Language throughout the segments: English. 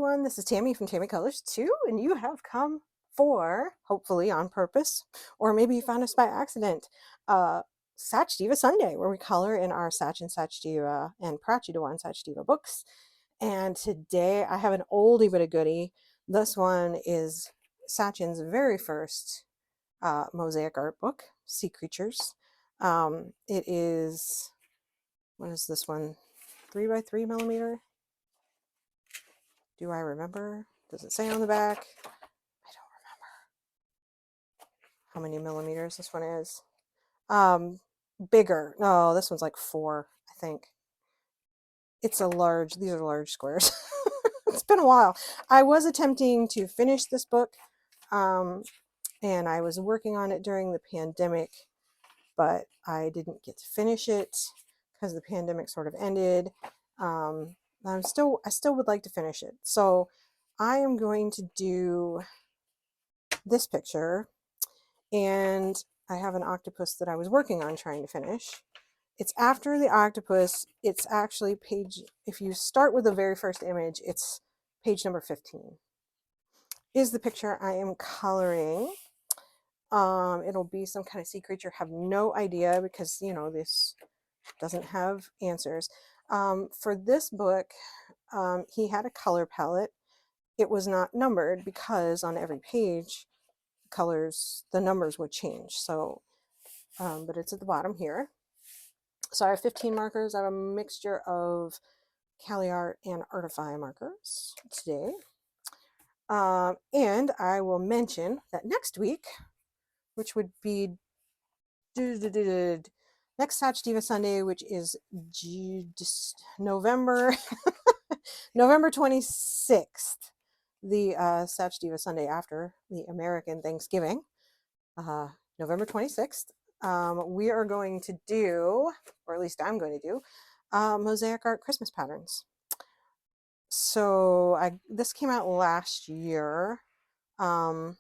everyone. This is Tammy from Tammy Colors 2, and you have come for, hopefully on purpose, or maybe you found us by accident, uh, Sachdeva Sunday, where we color in our Sachin Sachdeva and Prachi Dewan Sachdeva books. And today I have an oldie but a goodie. This one is Sachin's very first Mosaic art book, Sea Creatures. It is, what is this one? 3 by 3 millimeter? Do I remember? Does it say on the back? I don't remember how many millimeters this one is. Bigger. No, this one's like 4, I think. It's a large, these are large squares. It's been a while. I was attempting to finish this book, and I was working on it during the pandemic, but I didn't get to finish it because the pandemic sort of ended. I still would like to finish it. So I am going to do this picture, and I have an octopus that I was working on trying to finish. It's after the octopus. It's actually page, if you start with the very first image, it's page number 15 is the picture I am coloring. It'll be some kind of sea creature. Have no idea because, you know, this doesn't have answers. For this book, he had a color palette. It was not numbered because on every page, colors, the numbers would change. So, but it's at the bottom here. So I have 15 markers. I have a mixture of Cali Art and Artify markers today. And I will mention that next week, which would be next Sachdeva Sunday, which is November November 26th, the Sachdeva Sunday after the American Thanksgiving, November 26th. We are going to do, or at least I'm going to do, Mosaic Art Christmas patterns. So this came out last year. Can't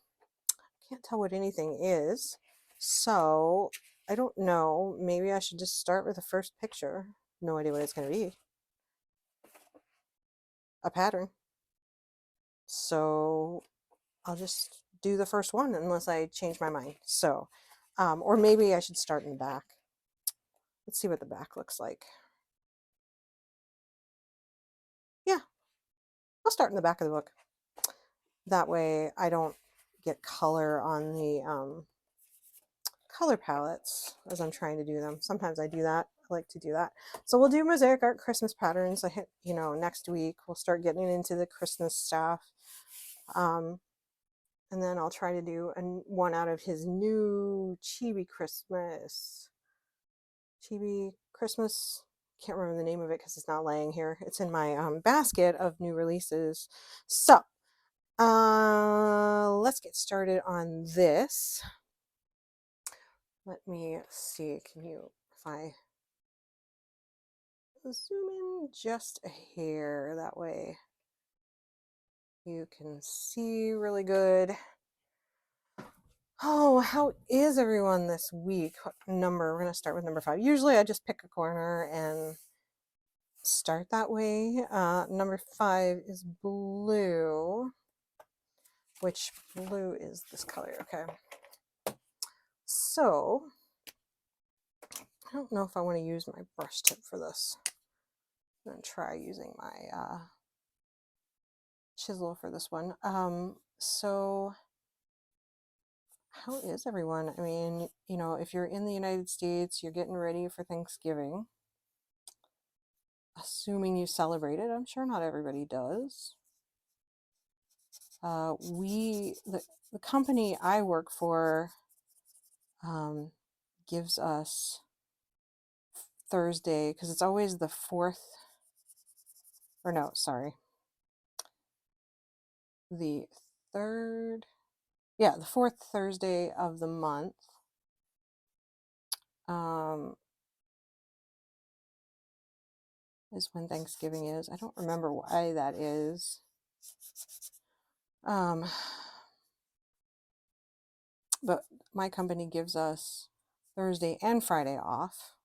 tell what anything is. So I don't know. Maybe I should just start with the first picture. No idea what it's going to be. A pattern. So I'll just do the first one unless I change my mind. So, or maybe I should start in the back. Let's see what the back looks like. Yeah, I'll start in the back of the book. That way I don't get color on the color palettes as I'm trying to do them. Sometimes I do that. I like to do that. So we'll do Mosaic Art Christmas patterns. You know, next week we'll start getting into the Christmas stuff. And then I'll try to do one out of his new Chibi Christmas. Can't remember the name of it because it's not laying here. It's in my basket of new releases. So let's get started on this. Let me see, if I zoom in just a hair, that way you can see really good. Oh, how is everyone this week? What number? We're going to start with number 5. Usually I just pick a corner and start that way. Number 5 is blue, which blue is this color. Okay. So I don't know if I want to use my brush tip for this. I'm going to try using my chisel for this one. So how is everyone? I mean, you know, if you're in the United States, you're getting ready for Thanksgiving. Assuming you celebrate it. I'm sure not everybody does. The company I work for gives us Thursday, because it's always the 4th, or no, sorry, the 3rd, yeah, the 4th Thursday of the month. Is when Thanksgiving is. I don't remember why that is. But my company gives us Thursday and Friday off.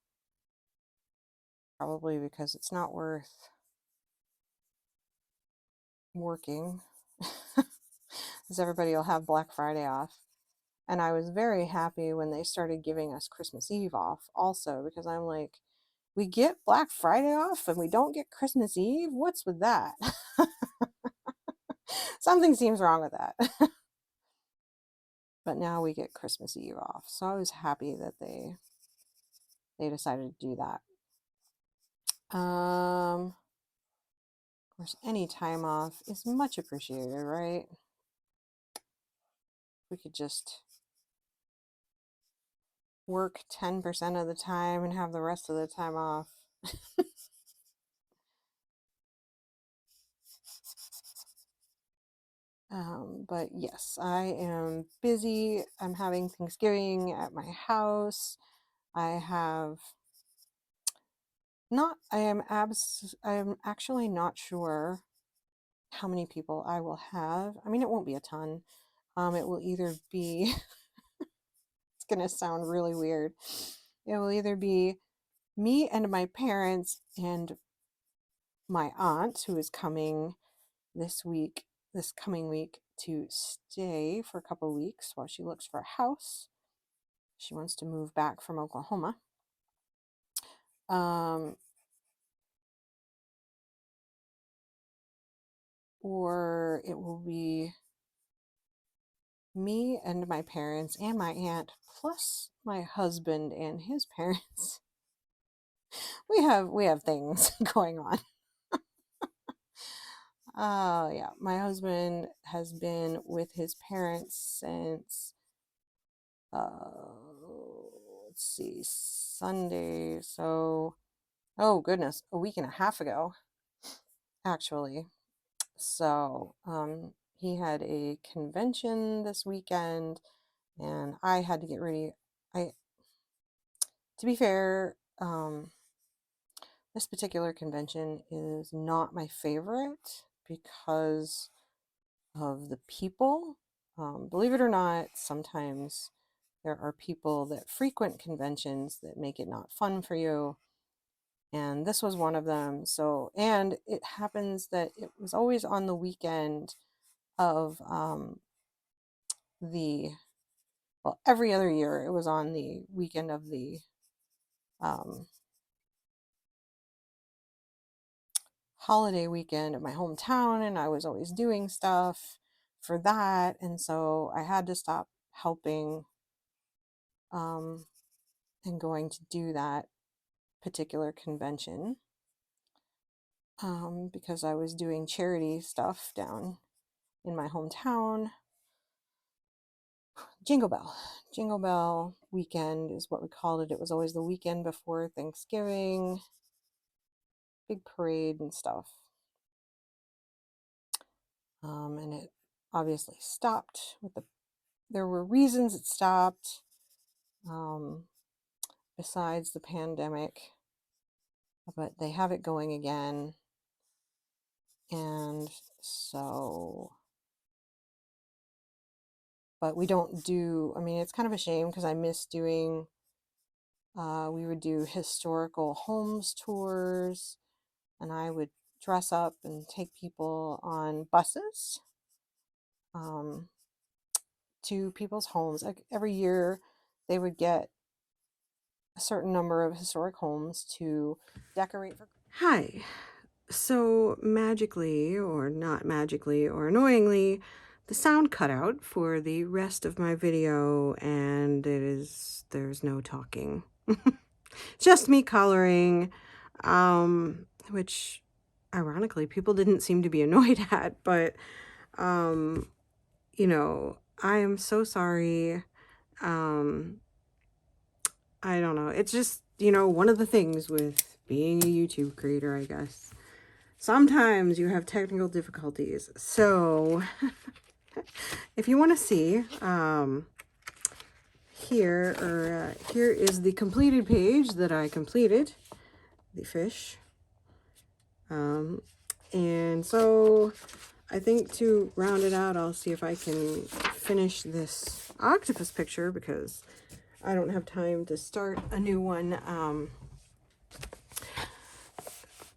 Probably because it's not worth working, because everybody will have Black Friday off. And I was very happy when they started giving us Christmas Eve off also, because I'm like, we get Black Friday off and we don't get Christmas Eve? What's with that? Something seems wrong with that. But now we get Christmas Eve off. So I was happy that they decided to do that. Of course, any time off is much appreciated, right? We could just work 10% of the time and have the rest of the time off. But yes, I am busy. I'm having Thanksgiving at my house. I have not, I am actually not sure how many people I will have. I mean, it won't be a ton. It will either be, it's going to sound really weird. It will either be me and my parents and my aunt, who is coming this coming week, to stay for a couple of weeks while she looks for a house. She wants to move back from Oklahoma. Or it will be me and my parents and my aunt, plus my husband and his parents. We have things going on. Yeah, my husband has been with his parents since let's see, Sunday. So, oh goodness, a week and a half ago, actually. So, he had a convention this weekend, and I had to get ready. To be fair, this particular convention is not my favorite because of the people. Believe it or not, sometimes there are people that frequent conventions that make it not fun for you. And this was one of them. So, and it happens that it was always on the weekend of every other year it was on the weekend of the holiday weekend at my hometown, and I was always doing stuff for that, and so I had to stop helping and going to do that particular convention because I was doing charity stuff down in my hometown. Jingle Bell weekend is what we called it. It was always the weekend before Thanksgiving, big parade and stuff. And it obviously stopped there were reasons it stopped, besides the pandemic, but they have it going again. And so, but we don't do, I mean, it's kind of a shame because I miss doing, we would do historical homes tours, and I would dress up and take people on buses to people's homes. Like every year they would get a certain number of historic homes to decorate for. Hi. So magically, or not magically, or annoyingly, the sound cut out for the rest of my video, and there's no talking. Just me coloring, which ironically people didn't seem to be annoyed at, but you know, I am so sorry. I don't know. It's just, you know, one of the things with being a YouTube creator, I guess. Sometimes you have technical difficulties. So if you want to see, here is the completed page that I completed, the fish. And so I think to round it out, I'll see if I can finish this octopus picture because I don't have time to start a new one.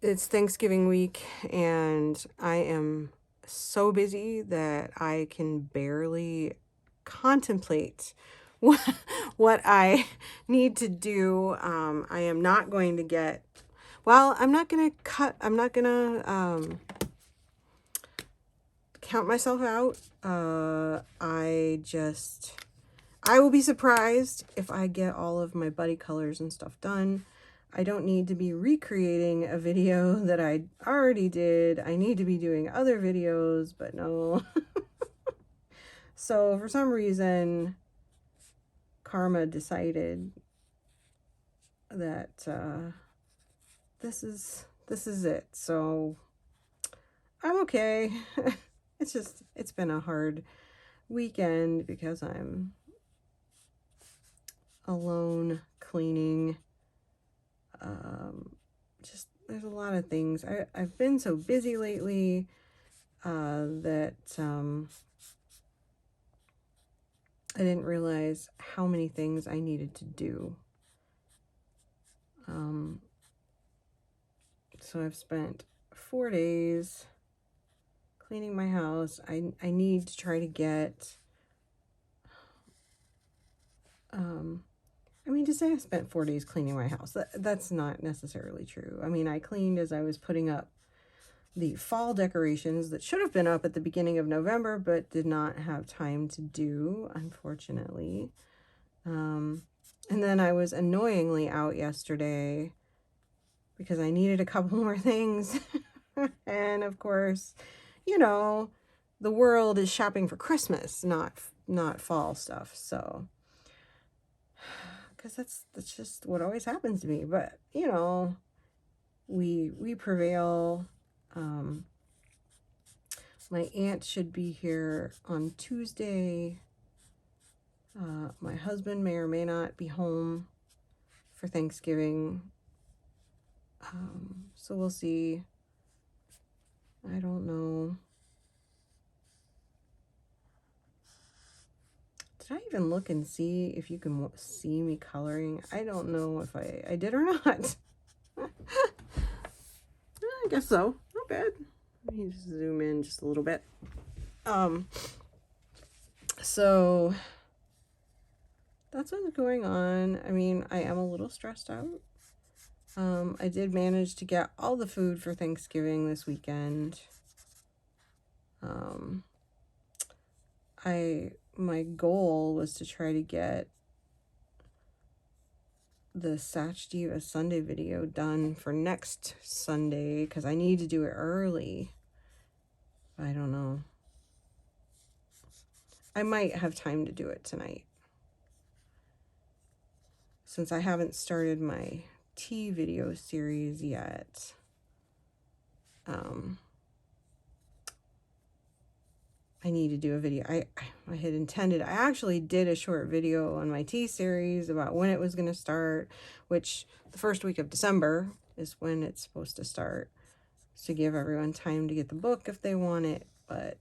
It's Thanksgiving week, and I am so busy that I can barely contemplate what, what I need to do. I am not going to get, well, I'm not going to count myself out. I will be surprised if I get all of my buddy colors and stuff done. I don't need to be recreating a video that I already did. I need to be doing other videos, but no. So for some reason, Karma decided that this is it. So I'm okay. It's been a hard weekend because I'm alone cleaning. Just there's a lot of things. I've been so busy lately that I didn't realize how many things I needed to do. So I've spent 4 days cleaning my house. I need to try to get I mean, to say I spent 4 days cleaning my house, that's not necessarily true. I mean, I cleaned as I was putting up the fall decorations that should have been up at the beginning of November, but did not have time to do, unfortunately. And then I was annoyingly out yesterday because I needed a couple more things. And of course, you know, the world is shopping for Christmas, not fall stuff. So, because that's just what always happens to me. But you know, we prevail. My aunt should be here on Tuesday. My husband may or may not be home for Thanksgiving. So we'll see. I don't know. Did I even look and see if you can see me coloring? I don't know if I did or not. I guess so. Not bad. Let me just zoom in just a little bit. So that's what's going on. I mean, I am a little stressed out. I did manage to get all the food for Thanksgiving this weekend. My goal was to try to get the Sachdeva Sunday video done for next Sunday because I need to do it early. I don't know. I might have time to do it tonight. Since I haven't started my tea video series yet. I need to do a video. I had intended, I actually did a short video on my tea series about when it was going to start, which the first week of December is when it's supposed to start, to give everyone time to get the book if they want it. But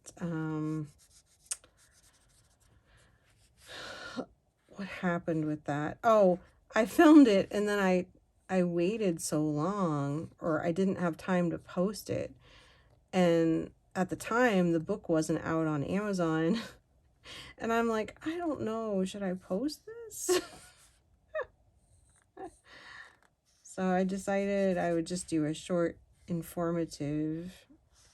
what happened with that? Oh, I filmed it and then I waited so long, or I didn't have time to post it. And at the time, the book wasn't out on Amazon. And I'm like, I don't know, should I post this? So I decided I would just do a short, informative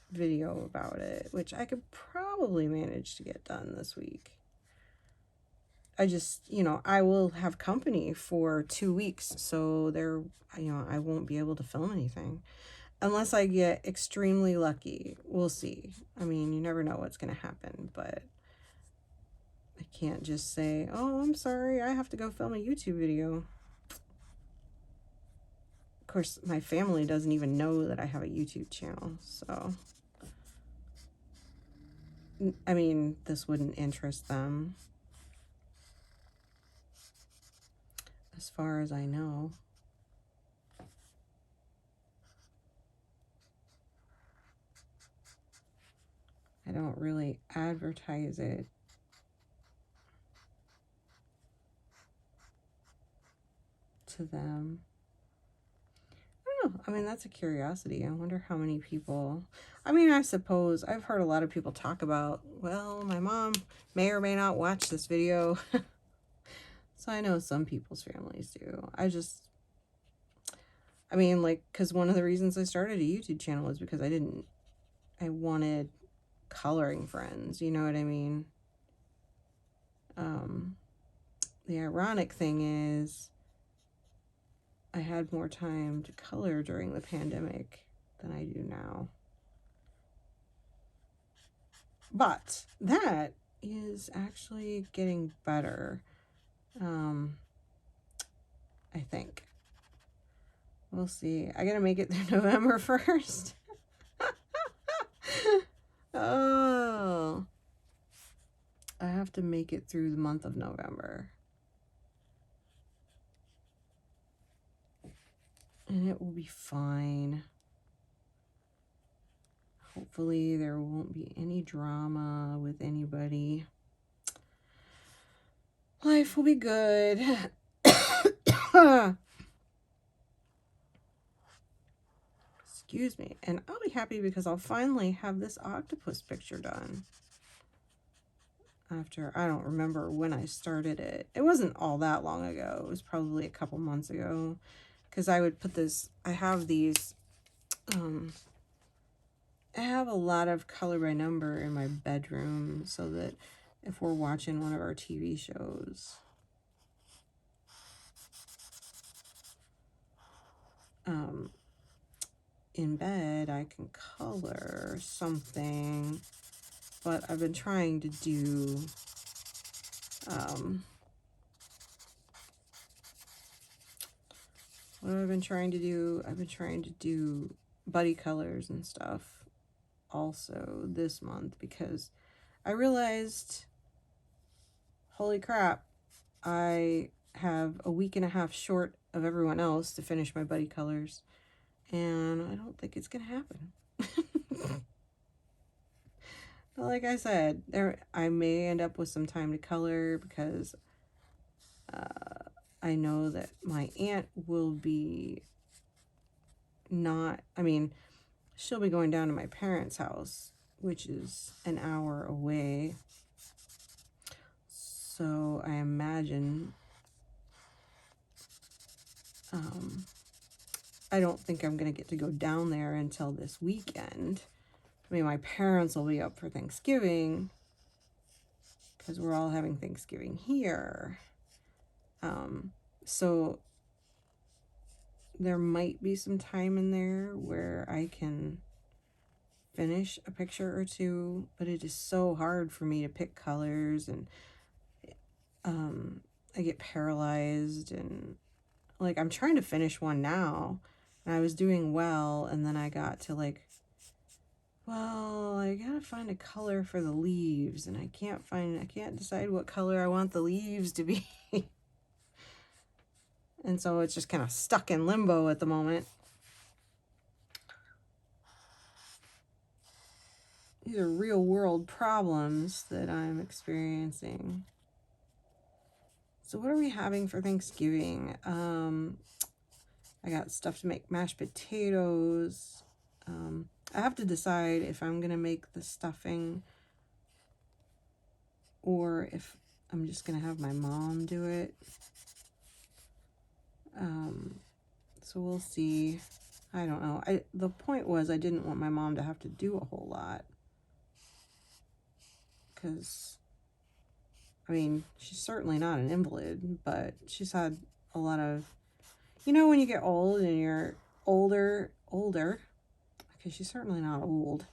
video about it, which I could probably manage to get done this week. I just, I will have company for 2 weeks, so I won't be able to film anything. Unless I get extremely lucky. We'll see. I mean, you never know what's going to happen, but I can't just say, oh, I'm sorry, I have to go film a YouTube video. Of course, my family doesn't even know that I have a YouTube channel, so I mean, this wouldn't interest them, as far as I know. I don't really advertise it to them. I know. I mean, that's a curiosity. I wonder how many people. I mean, I suppose I've heard a lot of people talk about, well, my mom may or may not watch this video. So I know some people's families do. I mean, like, because one of the reasons I started a YouTube channel was because I wanted coloring friends. You know what I mean? Um, the ironic thing is, I had more time to color during the pandemic than I do now. But that is actually getting better. I think. We'll see. I gotta make it through November 1st. Oh. I have to make it through the month of November. And it will be fine. Hopefully there won't be any drama with anybody. Life will be good. Excuse me. And I'll be happy because I'll finally have this octopus picture done. After, I don't remember when I started it. It wasn't all that long ago. It was probably a couple months ago. Because I would put this, I have these, I have a lot of color by number in my bedroom so that if we're watching one of our TV shows, in bed, I can color something. But I've been trying to do, what have I been trying to do? I've been trying to do buddy colors and stuff also this month because I realized, holy crap, I have a week and a half short of everyone else to finish my buddy colors, and I don't think it's gonna happen. But like I said, I may end up with some time to color because I know that my aunt will be she'll be going down to my parents' house, which is an hour away. So I imagine, I don't think I'm going to get to go down there until this weekend. I mean, my parents will be up for Thanksgiving because we're all having Thanksgiving here. So there might be some time in there where I can finish a picture or two, but it is so hard for me to pick colors, and I get paralyzed, and like I'm trying to finish one now and I was doing well, and then I got to like, well, I gotta find a color for the leaves, and I can't decide what color I want the leaves to be. And so it's just kind of stuck in limbo at the moment. These are real world problems that I'm experiencing. So what are we having for Thanksgiving? I got stuff to make mashed potatoes. I have to decide if I'm going to make the stuffing or if I'm just going to have my mom do it. So we'll see. I don't know. The point was I didn't want my mom to have to do a whole lot. Because, I mean, she's certainly not an invalid, but she's had a lot of, when you get old and you're older, because she's certainly not old.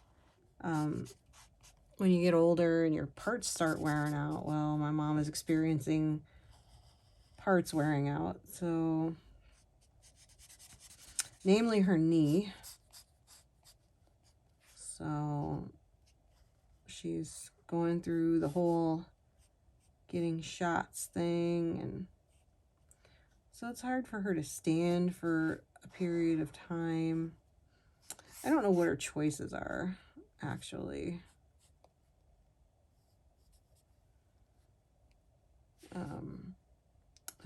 When you get older and your parts start wearing out, well, my mom is experiencing parts wearing out. So, namely her knee. So, she's going through the whole getting shots thing, and so it's hard for her to stand for a period of time. I don't know what her choices are, actually.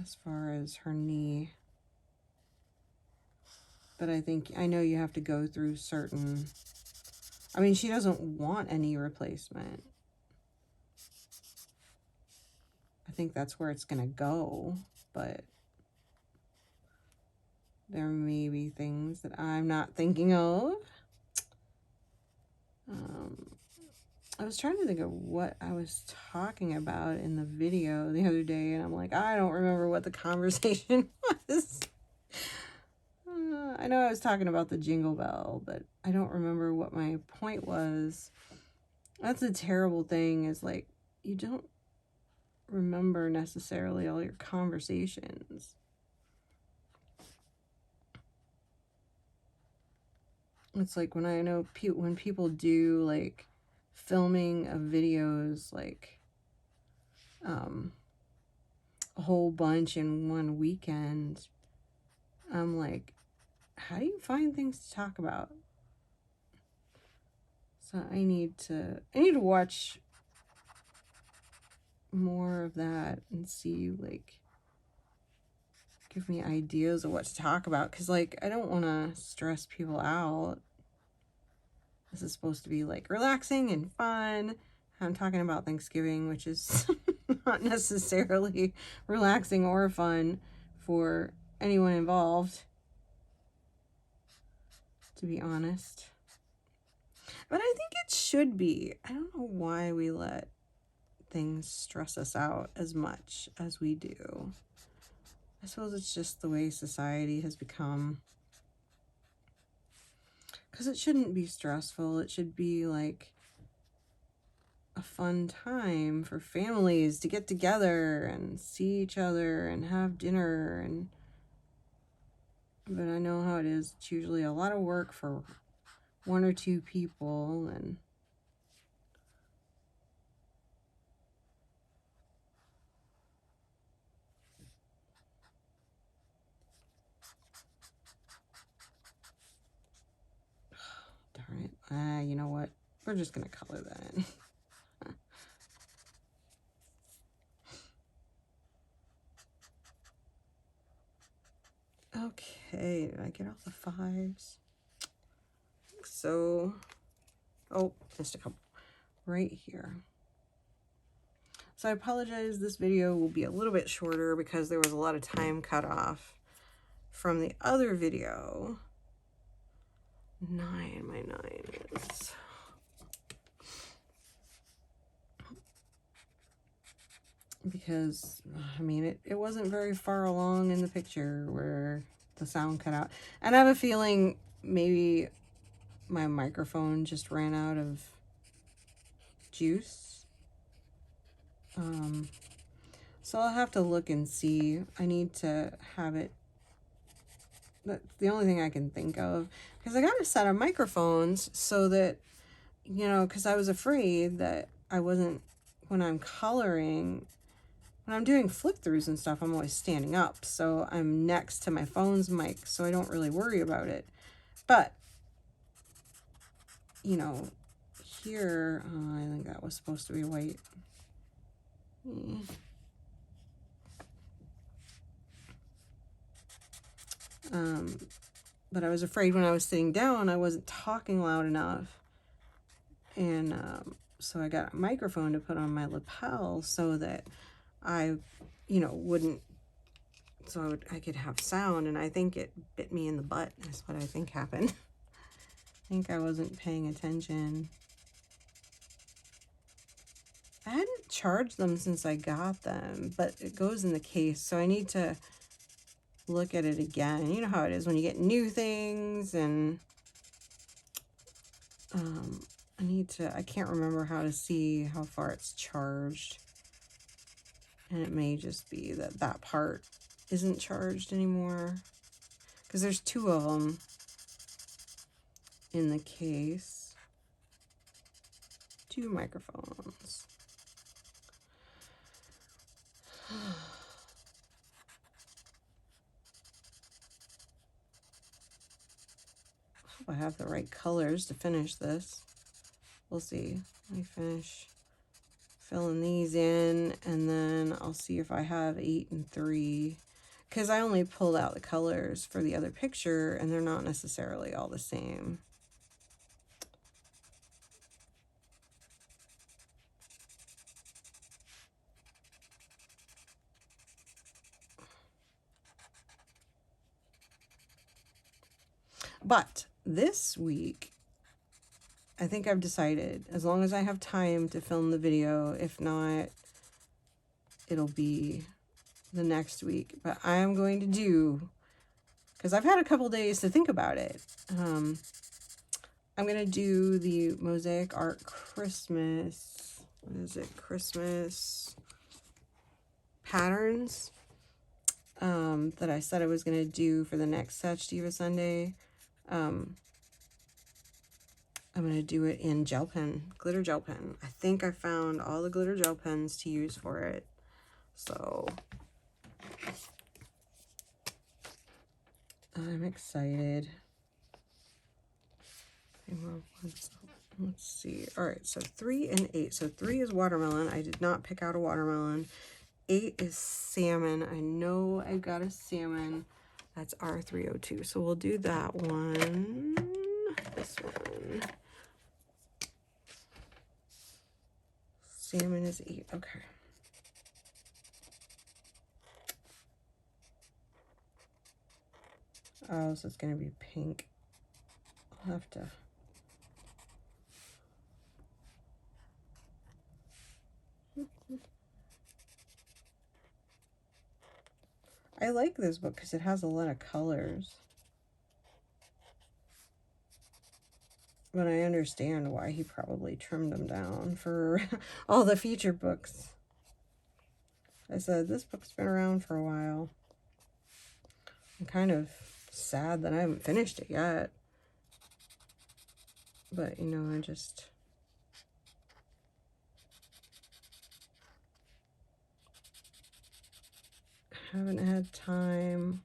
As far as her knee. But I know you have to go through certain... I mean, she doesn't want any replacement. I think that's where it's going to go, but there may be things that I'm not thinking of. I was trying to think of what I was talking about in the video the other day, and I'm like, I don't remember what the conversation was. I know I was talking about the jingle bell, but I don't remember what my point was. That's a terrible thing, is like, you don't remember necessarily all your conversations. It's like when I know when people do like filming of videos, like a whole bunch in one weekend, I'm like, how do you find things to talk about? So I need to watch more of that and see, like, give me ideas of what to talk about, because like I don't want to stress people out. This is supposed to be like relaxing and fun. I'm talking about Thanksgiving, which is not necessarily relaxing or fun for anyone involved, to be honest. But I think it should be. I don't know why we let things stress us out as much as we do. I suppose it's just the way society has become. Because it shouldn't be stressful. It should be like a fun time for families to get together and see each other and have dinner. But I know how it is. It's usually a lot of work for one or two people, and darn it. You know what? We're just going to color that in. Okay, did I get all the 5s? So, oh, missed a couple right here. So I apologize, this video will be a little bit shorter because there was a lot of time cut off from the other video. 9, my 9 is... Because, I mean, it wasn't very far along in the picture where the sound cut out. And I have a feeling maybe my microphone just ran out of juice. So I'll have to look and see. I need to have it. That's the only thing I can think of. Because I got a set of microphones so that, you know, because I was afraid that I wasn't, when I'm coloring, when I'm doing flip throughs and stuff, I'm always standing up. So I'm next to my phone's mic, so I don't really worry about it. But, you know, here, I think that was supposed to be white. But I was afraid when I was sitting down, I wasn't talking loud enough. And so I got a microphone to put on my lapel so that I, you know, wouldn't, so I could have sound. And I think it bit me in the butt is what I think happened. I think I wasn't paying attention. I hadn't charged them since I got them, but it goes in the case, so I need to look at it again. You know how it is when you get new things, and I can't remember how to see how far it's charged. And it may just be that that part isn't charged anymore, because there's 2 of them in the case. 2 microphones. I hope I have the right colors to finish this. We'll see. Let me finish filling these in, and then I'll see if I have 8 and 3. because I only pulled out the colors for the other picture and they're not necessarily all the same. But this week, I think I've decided, as long as I have time to film the video, if not, it'll be the next week. But I am going to do, because I've had a couple days to think about it, I'm going to do the Mosaic Art Christmas, what is it, Christmas patterns that I said I was going to do for the next Sachdeva Sunday. I'm going to do it in gel pen, glitter gel pen. I think I found all the glitter gel pens to use for it. So I'm excited. Let's see. All right, so 3 and 8. So 3 is watermelon. I did not pick out a watermelon. 8 is salmon. I know I got a salmon. That's R302. So we'll do that one. This one. Salmon is 8. Okay. Oh, so it's going to be pink. I'll have to... I like this book because it has a lot of colors. But I understand why he probably trimmed them down for all the feature books. I said, this book's been around for a while. I'm kind of sad that I haven't finished it yet. But, you know, I just... haven't had time.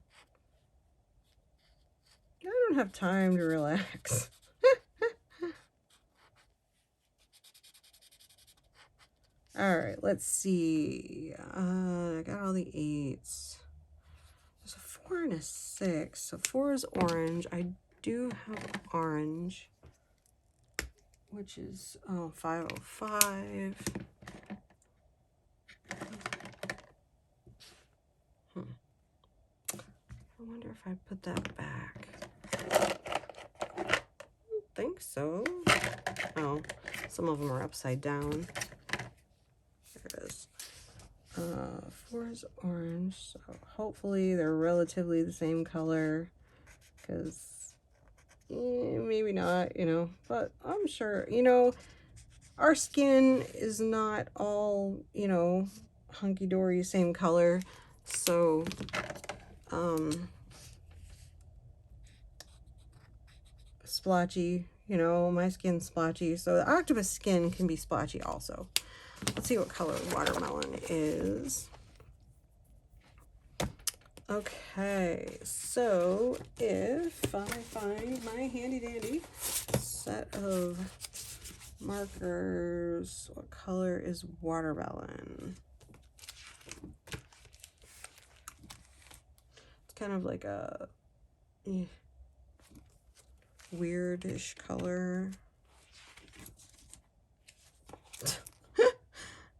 I don't have time to relax. All right, let's see. I got all the 8s. There's a 4 and a 6. So 4 is orange. I do have orange, which is 505. I wonder if I put that back. I don't think so. Oh, some of them are upside down. There it is. 4 is orange, so hopefully they're relatively the same color, because maybe not, you know, but I'm sure, you know, our skin is not all, you know, hunky-dory same color, so splotchy, you know, my skin's splotchy, so the octopus skin can be splotchy also. Let's see what color watermelon is. Okay, so if I find my handy dandy set of markers, what color is watermelon? It's kind of like a weirdish color.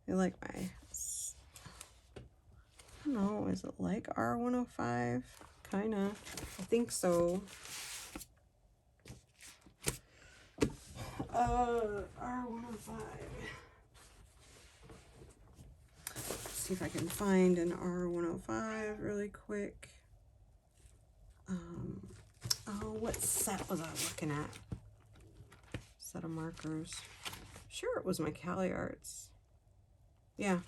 I like my, I don't know, is it like R105? Kind of. I think so. R105. Let's see if I can find an R105 really quick. Oh, what set was I looking at? Set of markers. Sure, it was my Cali Arts. Yeah.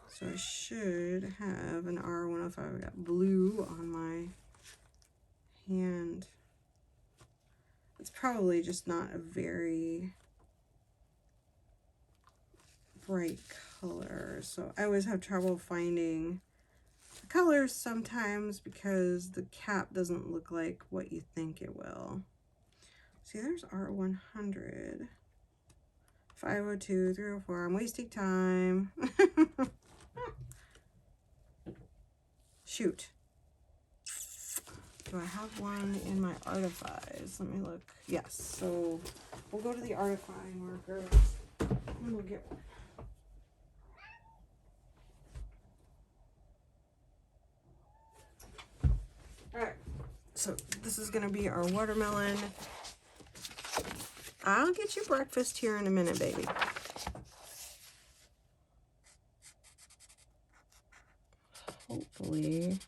So I should have an R105. I got blue on my hand. It's probably just not a very bright color. So I always have trouble finding the colors sometimes because the cap doesn't look like what you think it will. See, there's R100. 502, 304. I'm wasting time. Shoot. Do I have one in my Artifies? Let me look. Yes. So we'll go to the Artify markers and we'll get one. Alright. So this is going to be our watermelon. I'll get you breakfast here in a minute, baby. Hopefully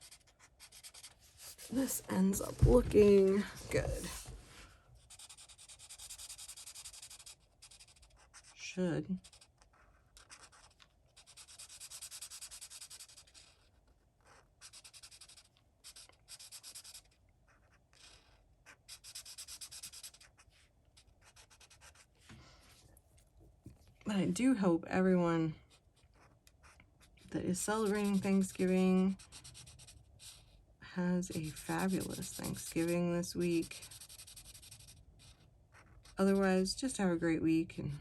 this ends up looking good. Should. But I do hope everyone that is celebrating Thanksgiving has a fabulous Thanksgiving this week. Otherwise, just have a great week. And,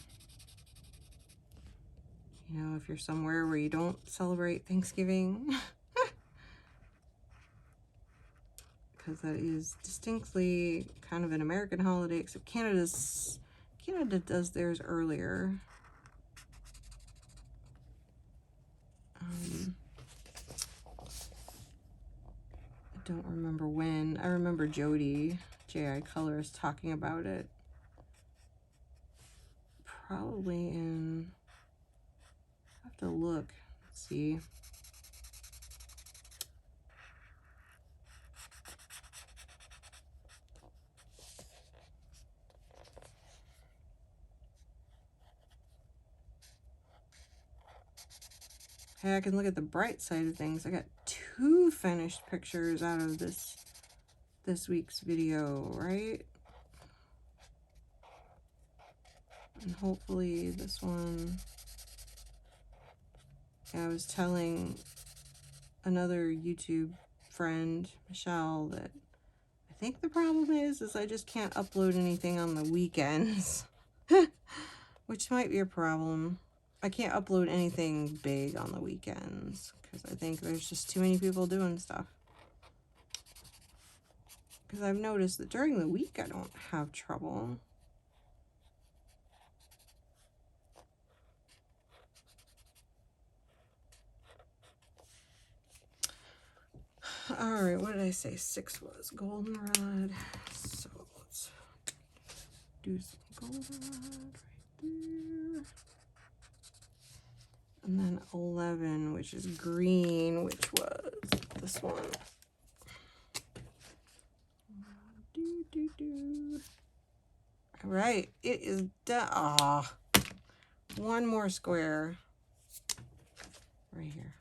you know, if you're somewhere where you don't celebrate Thanksgiving, because that is distinctly kind of an American holiday, except Canada does theirs earlier. I don't remember when. I remember Jody, J.I. Colors, talking about it. Probably in... I have to look. Let's see. Hey, I can look at the bright side of things. I got 2 finished pictures out of this week's video, right? And hopefully this one... I was telling another YouTube friend, Michelle, that I think the problem is I just can't upload anything on the weekends. Which might be a problem. I can't upload anything big on the weekends because I think there's just too many people doing stuff. Because I've noticed that during the week I don't have trouble. Alright, what did I say 6 was? Goldenrod. So let's do some goldenrod right there. And then 11, which is green, which was this one. All right, it is done. Ah, one more square right here.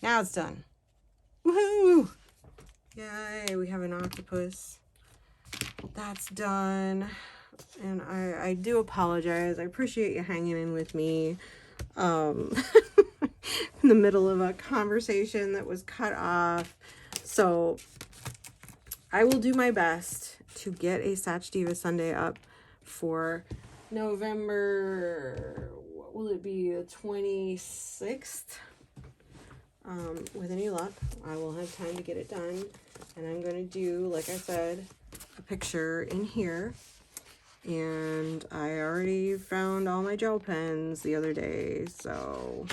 Now it's done. Woohoo! Yay, we have an octopus. That's done. And I do apologize. I appreciate you hanging in with me in the middle of a conversation that was cut off. So I will do my best to get a Sachdeva Sunday up for November, what will it be, the 26th? With any luck, I will have time to get it done. And I'm going to do, like I said, a picture in here. And I already found all my gel pens the other day, so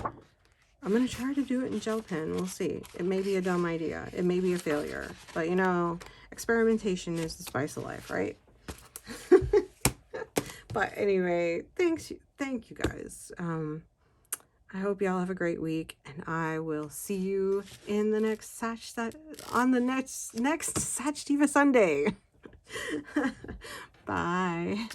I'm going to try to do it in gel pen. We'll see. It may be a dumb idea. It may be a failure. But, you know, experimentation is the spice of life, right? But anyway, thank you guys. I hope y'all have a great week, and I will see you in the next next Sachdeva Sunday. Bye.